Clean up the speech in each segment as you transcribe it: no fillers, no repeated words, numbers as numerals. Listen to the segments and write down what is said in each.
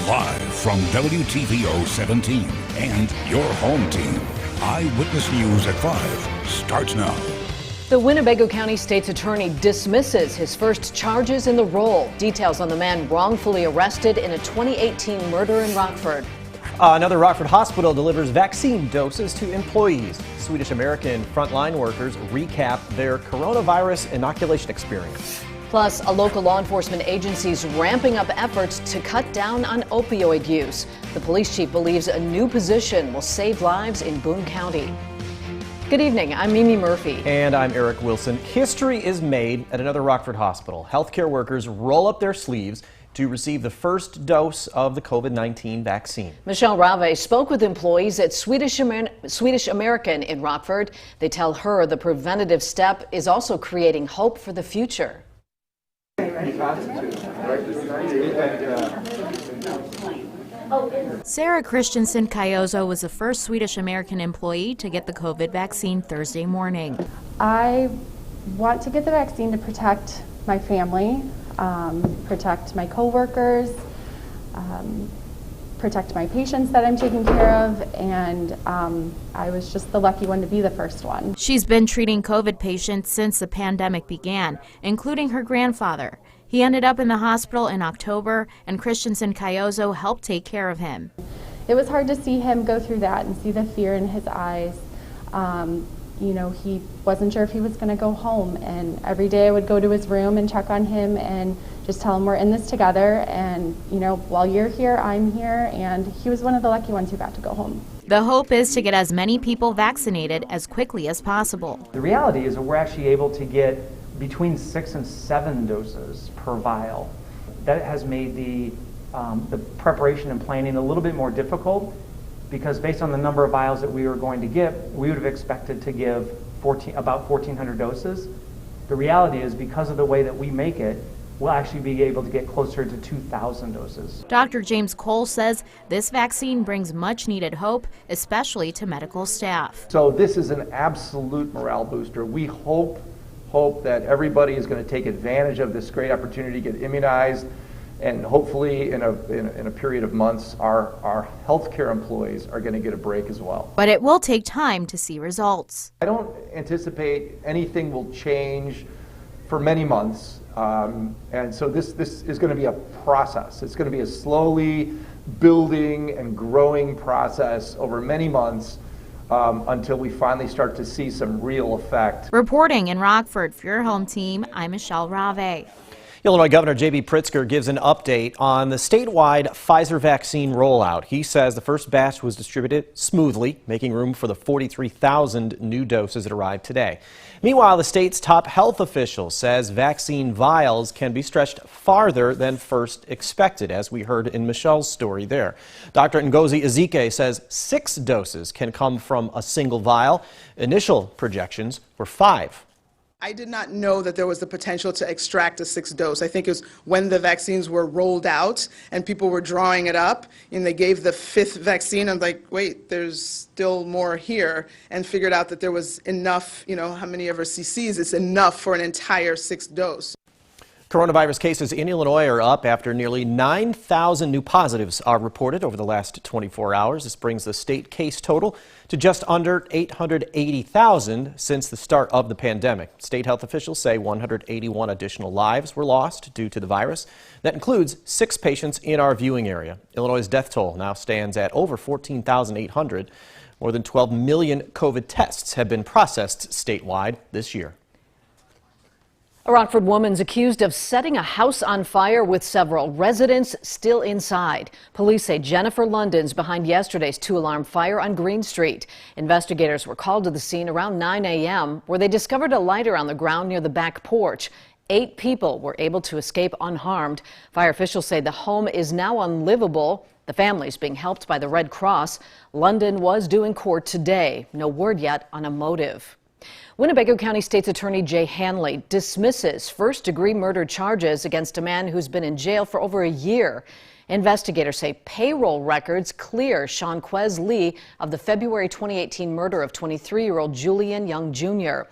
Live from WTVO 17 and your home team, Eyewitness News at 5 starts now. The Winnebago County State's Attorney dismisses his first charges in the role. Details on the man wrongfully arrested in a 2018 murder in Rockford. Another Rockford hospital delivers vaccine doses to employees. Swedish-American frontline workers recap their coronavirus inoculation experience. Plus, a local law enforcement agency's ramping up efforts to cut down on opioid use. The police chief believes a new position will save lives in Boone County. Good evening, I'm Mimi Murphy. And I'm Eric Wilson. History is made at another Rockford hospital. Healthcare workers roll up their sleeves to receive the first dose of the COVID-19 vaccine. Michelle Rave spoke with employees at Swedish American in Rockford. They tell her the preventative step is also creating hope for the future. Sarah Christensen Cayozo was the first Swedish-American employee to get the COVID vaccine Thursday morning. I want to get the vaccine to protect my family, protect my coworkers, protect my patients that I'm taking care of, and I was just the lucky one to be the first one. She's been treating COVID patients since the pandemic began, including her grandfather. He ended up in the hospital in October, and Christensen Cayozo helped take care of him. It was hard to see him go through that and see the fear in his eyes. You know, he wasn't sure if he was going to go home, and every day I would go to his room and check on him and just tell him we're in this together, and you know, while you're here, I'm here, and he was one of the lucky ones who got to go home. The hope is to get as many people vaccinated as quickly as possible. The reality is that we're actually able to get between 6 and 7 doses per vial. That has made the preparation and planning a little bit more difficult, because based on the number of vials that we were going to get, we would have expected to give about 1,400 doses. The reality is, because of the way that we make it, we'll actually be able to get closer to 2,000 doses. Dr. James Cole says this vaccine brings much needed hope, especially to medical staff. So this is an absolute morale booster. We hope that everybody is going to take advantage of this great opportunity to get immunized. And hopefully in a period of months, our healthcare employees are going to get a break as well. But it will take time to see results. I don't anticipate anything will change for many months. And so this is going to be a process. It's going to be a slowly building and growing process over many months until we finally start to see some real effect. Reporting in Rockford for your home team, I'm Michelle Rave. Illinois Governor J.B. Pritzker gives an update on the statewide Pfizer vaccine rollout. He says the first batch was distributed smoothly, making room for the 43,000 new doses that arrived today. Meanwhile, the state's top health official says vaccine vials can be stretched farther than first expected, as we heard in Michelle's story there. Dr. Ngozi Ezike says 6 doses can come from a single vial. Initial projections were 5. I did not know that there was the potential to extract a 6th dose. I think it was when the vaccines were rolled out and people were drawing it up and they gave the 5th vaccine. I'm like, wait, there's still more here, and figured out that there was enough, you know, how many ever cc's, it's enough for an entire 6th dose. Coronavirus cases in Illinois are up after nearly 9,000 new positives are reported over the last 24 hours. This brings the state case total to just under 880,000 since the start of the pandemic. State health officials say 181 additional lives were lost due to the virus. That includes 6 patients in our viewing area. Illinois' death toll now stands at over 14,800. More than 12 million COVID tests have been processed statewide this year. A Rockford woman's accused of setting a house on fire with several residents still inside. Police say Jennifer London's behind yesterday's 2-alarm fire on Green Street. Investigators were called to the scene around 9 a.m. where they discovered a lighter on the ground near the back porch. 8 people were able to escape unharmed. Fire officials say the home is now unlivable. The family is being helped by the Red Cross. London was due in court today. No word yet on a motive. Winnebago County State's Attorney Jay Hanley dismisses first-degree murder charges against a man who's been in jail for over a year. Investigators say payroll records clear Shawnquez Lee of the February 2018 murder of 23-year-old Julian Young Jr.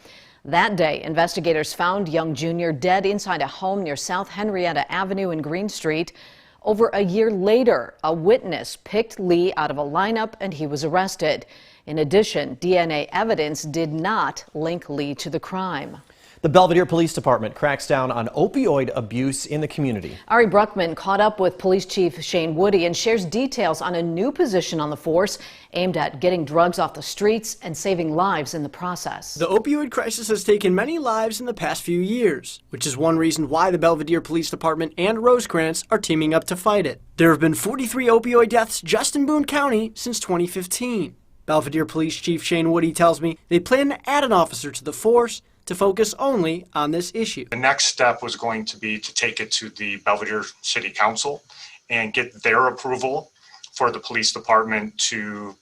That day, investigators found Young Jr. dead inside a home near South Henrietta Avenue and Green Street. Over a year later, a witness picked Lee out of a lineup and he was arrested. In addition, DNA evidence did not link Lee to the crime. The Belvedere Police Department cracks down on opioid abuse in the community. Ari Bruckman caught up with Police Chief Shane Woody and shares details on a new position on the force aimed at getting drugs off the streets and saving lives in the process. The opioid crisis has taken many lives in the past few years, which is one reason why the Belvedere Police Department and Rosecrans are teaming up to fight it. There have been 43 opioid deaths just in Boone County since 2015. Belvedere Police Chief Shane Woody tells me they plan to add an officer to the force to focus only on this issue. The next step was going to be to take it to the Belvedere City Council and get their approval for the police department to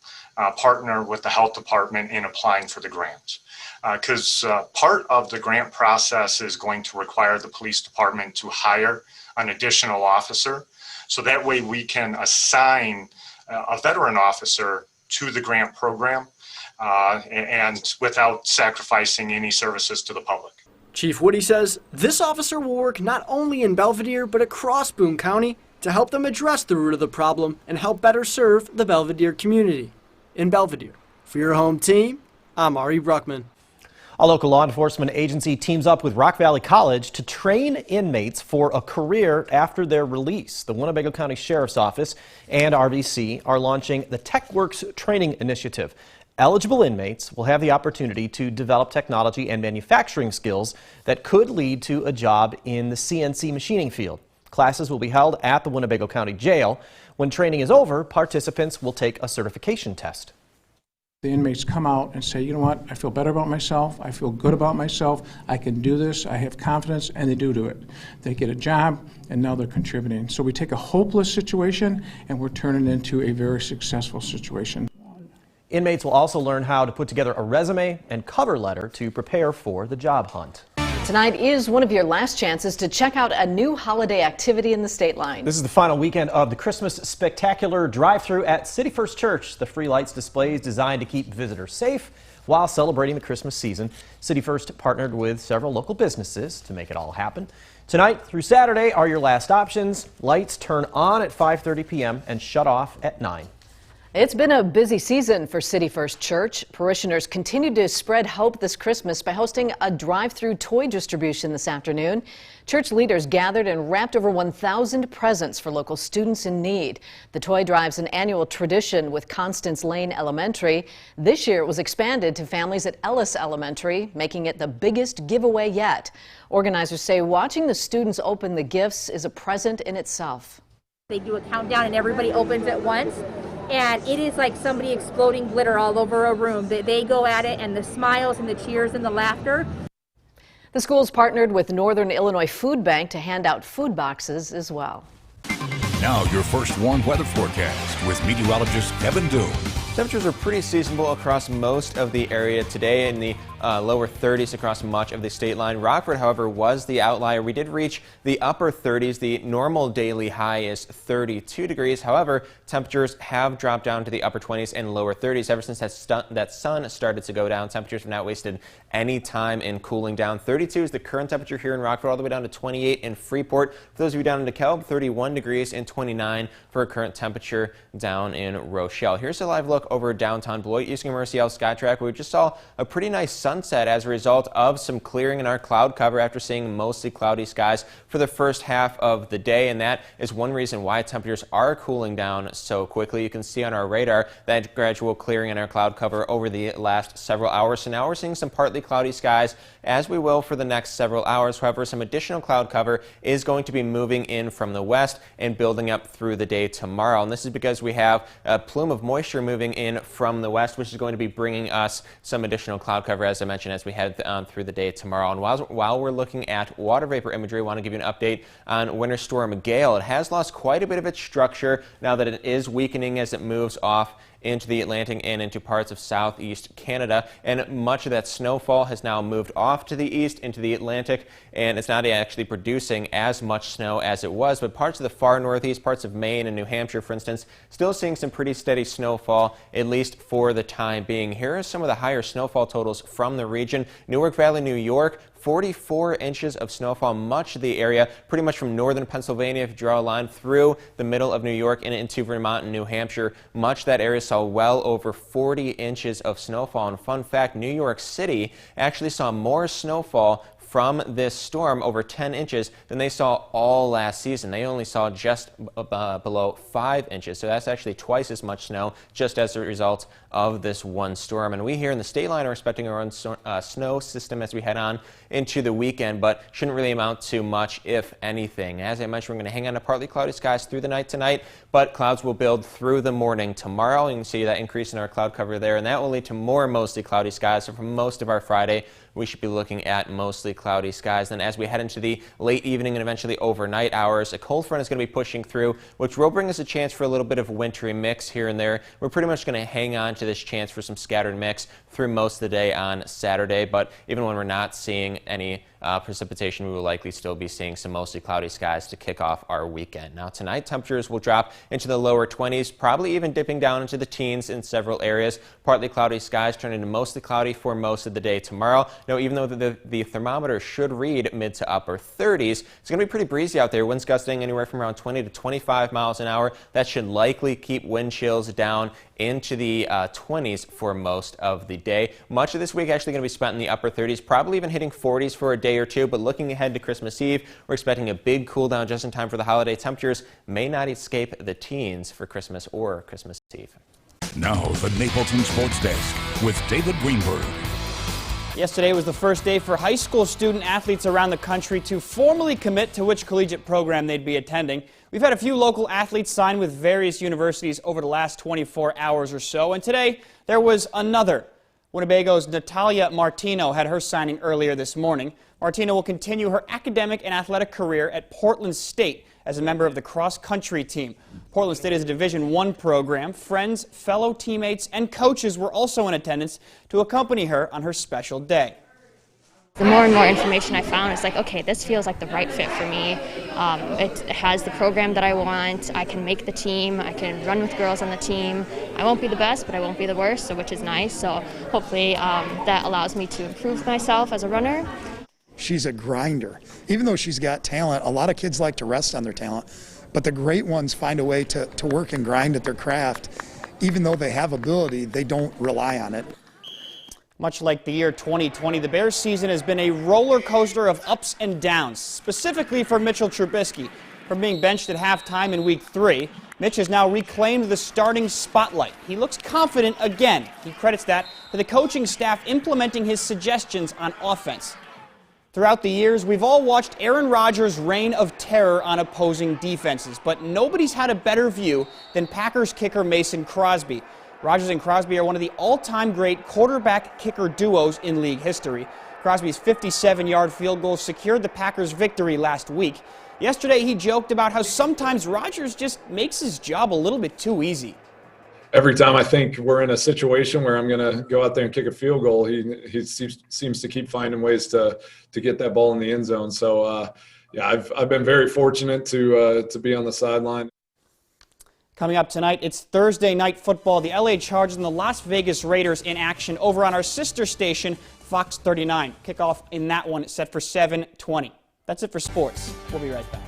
partner with the health department in applying for the grant. Because part of the grant process is going to require the police department to hire an additional officer. So that way we can assign a veteran officer to the grant program. And without sacrificing any services to the public. Chief Woody says this officer will work not only in Belvedere but across Boone County to help them address the root of the problem and help better serve the Belvedere community. In Belvedere, for your home team, I'm Ari Bruckman. A local law enforcement agency teams up with Rock Valley College to train inmates for a career after their release. The Winnebago County Sheriff's Office and RVC are launching the TechWorks Training Initiative. Eligible inmates will have the opportunity to develop technology and manufacturing skills that could lead to a job in the CNC machining field. Classes will be held at the Winnebago County Jail. When training is over, participants will take a certification test. The inmates come out and say, you know what, I feel better about myself, I feel good about myself, I can do this, I have confidence, and they do it. They get a job, and now they're contributing. So we take a hopeless situation, and we're turning it into a very successful situation. Inmates will also learn how to put together a resume and cover letter to prepare for the job hunt. Tonight is one of your last chances to check out a new holiday activity in the state line. This is the final weekend of the Christmas Spectacular drive-thru at City First Church. The free lights display is designed to keep visitors safe while celebrating the Christmas season. City First partnered with several local businesses to make it all happen. Tonight through Saturday are your last options. Lights turn on at 5:30 p.m. and shut off at 9. It's been a busy season for City First Church. Parishioners continue to spread hope this Christmas by hosting a drive-through toy distribution this afternoon. Church leaders gathered and wrapped over 1,000 presents for local students in need. The toy drive's an annual tradition with Constance Lane Elementary. This year it was expanded to families at Ellis Elementary, making it the biggest giveaway yet. Organizers say watching the students open the gifts is a present in itself. They do a countdown and everybody opens at once. And it is like somebody exploding glitter all over a room. They go at it, and the smiles and the cheers and the laughter. The school's partnered with Northern Illinois Food Bank to hand out food boxes as well. Now your first warm weather forecast with meteorologist Kevin Doom. Temperatures are pretty seasonable across most of the area today in the lower 30s across much of the state line. Rockford, however, was the outlier. We did reach the upper 30s. The normal daily high is 32 degrees. However, temperatures have dropped down to the upper 20s and lower 30s ever since that sun started to go down. Temperatures have not wasted any time in cooling down. 32 is the current temperature here in Rockford, all the way down to 28 in Freeport. For those of you down in DeKalb, 31 degrees and 29 for a current temperature down in Rochelle. Here's a live look over downtown Beloit using a Mercy L Skytrack. We just saw a pretty nice sunset as a result of some clearing in our cloud cover after seeing mostly cloudy skies for the first half of the day, and that is one reason why temperatures are cooling down so quickly. You can see on our radar that gradual clearing in our cloud cover over the last several hours. So now we're seeing some partly cloudy skies, as we will for the next several hours. However, some additional cloud cover is going to be moving in from the west and building up through the day tomorrow. And this is because we have a plume of moisture moving in from the west, which is going to be bringing us some additional cloud cover, as I mentioned, as we head through the day tomorrow. And while we're looking at water vapor imagery, I want to give you an update on Winter Storm Gale. It has lost quite a bit of its structure now that it is weakening as it moves off into the Atlantic and into parts of southeast Canada, and much of that snowfall has now moved off to the east into the Atlantic, and it's not actually producing as much snow as it was, but parts of the far northeast, parts of Maine and New Hampshire, for instance, still seeing some pretty steady snowfall, at least for the time being. Here are some of the higher snowfall totals from the region. Newark Valley, New York, 44 inches of snowfall. Much of the area, pretty much from northern Pennsylvania, if you draw a line through the middle of New York and into Vermont and New Hampshire, much of that area saw well over 40 inches of snowfall. And fun fact, New York City actually saw more snowfall from this storm, over 10 inches, than they saw all last season. They only saw just below 5 inches, so that's actually twice as much snow just as a result of this one storm. And we here in the state line are expecting our own snow system as we head on into the weekend, but shouldn't really amount to much, if anything. As I mentioned, we're going to hang on to partly cloudy skies through the night tonight, but clouds will build through the morning tomorrow. You can see that increase in our cloud cover there, and that will lead to more mostly cloudy skies. So for most of our Friday, we should be looking at mostly cloudy skies. Then as we head into the late evening and eventually overnight hours, a cold front is going to be pushing through, which will bring us a chance for a little bit of wintry mix here and there. We're pretty much going to hang on to this chance for some scattered mix through most of the day on Saturday, but even when we're not seeing any precipitation, we will likely still be seeing some mostly cloudy skies to kick off our weekend. Now tonight, temperatures will drop into the lower 20s, probably even dipping down into the teens in several areas. Partly cloudy skies turn into mostly cloudy for most of the day tomorrow. Now, even though the thermometer should read mid to upper 30s, it's going to be pretty breezy out there. Winds gusting anywhere from around 20 to 25 miles an hour. That should likely keep wind chills down into the 20s for most of the day. Much of this week actually going to be spent in the upper 30s, probably even hitting 40s for a day or two, but looking ahead to Christmas Eve, we're expecting a big cool down just in time for the holiday. Temperatures may not escape the teens for Christmas or Christmas Eve. Now, the Napleton Sports Desk with David Greenberg. Yesterday was the first day for high school student athletes around the country to formally commit to which collegiate program they'd be attending. We've had a few local athletes sign with various universities over the last 24 hours or so, and today there was another. Winnebago's Natalia Martino had her signing earlier this morning. Martino will continue her academic and athletic career at Portland State as a member of the cross-country team. Portland State is a Division I program. Friends, fellow teammates, and coaches were also in attendance to accompany her on her special day. The more and more information I found, it's like, okay, this feels like the right fit for me. It has the program that I want. I can make the team. I can run with girls on the team. I won't be the best, but I won't be the worst, so which is nice. So hopefully that allows me to improve myself as a runner. She's a grinder. Even though she's got talent, a lot of kids like to rest on their talent, but the great ones find a way to work and grind at their craft. Even though they have ability, they don't rely on it. Much like the year 2020, the Bears season has been a roller coaster of ups and downs, specifically for Mitchell Trubisky. From being benched at halftime in Week 3, Mitch has now reclaimed the starting spotlight. He looks confident again. He credits that to the coaching staff implementing his suggestions on offense. Throughout the years, we've all watched Aaron Rodgers' reign of terror on opposing defenses, but nobody's had a better view than Packers kicker Mason Crosby. Rodgers and Crosby are one of the all-time great quarterback-kicker duos in league history. Crosby's 57-yard field goal secured the Packers' victory last week. Yesterday, he joked about how sometimes Rodgers just makes his job a little bit too easy. Every time I think we're in a situation where I'm going to go out there and kick a field goal, he seems to keep finding ways to get that ball in the end zone. So, yeah, I've been very fortunate to be on the sideline. Coming up tonight, it's Thursday night football. The LA Chargers and the Las Vegas Raiders in action over on our sister station, Fox 39. Kickoff in that one set for 7:20. That's it for sports. We'll be right back.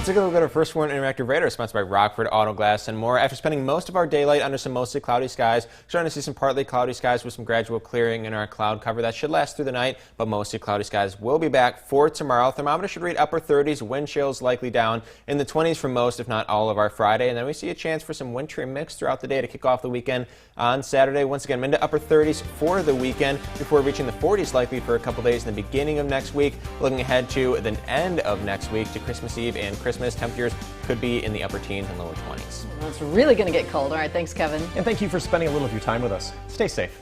Let's take a look at our first one, Interactive Radar, sponsored by Rockford Auto Glass and more. After spending most of our daylight under some mostly cloudy skies, starting to see some partly cloudy skies with some gradual clearing in our cloud cover. That should last through the night, but mostly cloudy skies will be back for tomorrow. Thermometer should read upper 30s, wind chills likely down in the 20s for most, if not all, of our Friday. And then we see a chance for some wintry mix throughout the day to kick off the weekend on Saturday. Once again, mid to upper 30s for the weekend before reaching the 40s likely for a couple days in the beginning of next week. Looking ahead to the end of next week to Christmas Eve and Christmas, temperatures could be in the upper teens and lower 20s. Well, it's really going to get cold. All right, thanks, Kevin. And thank you for spending a little of your time with us. Stay safe.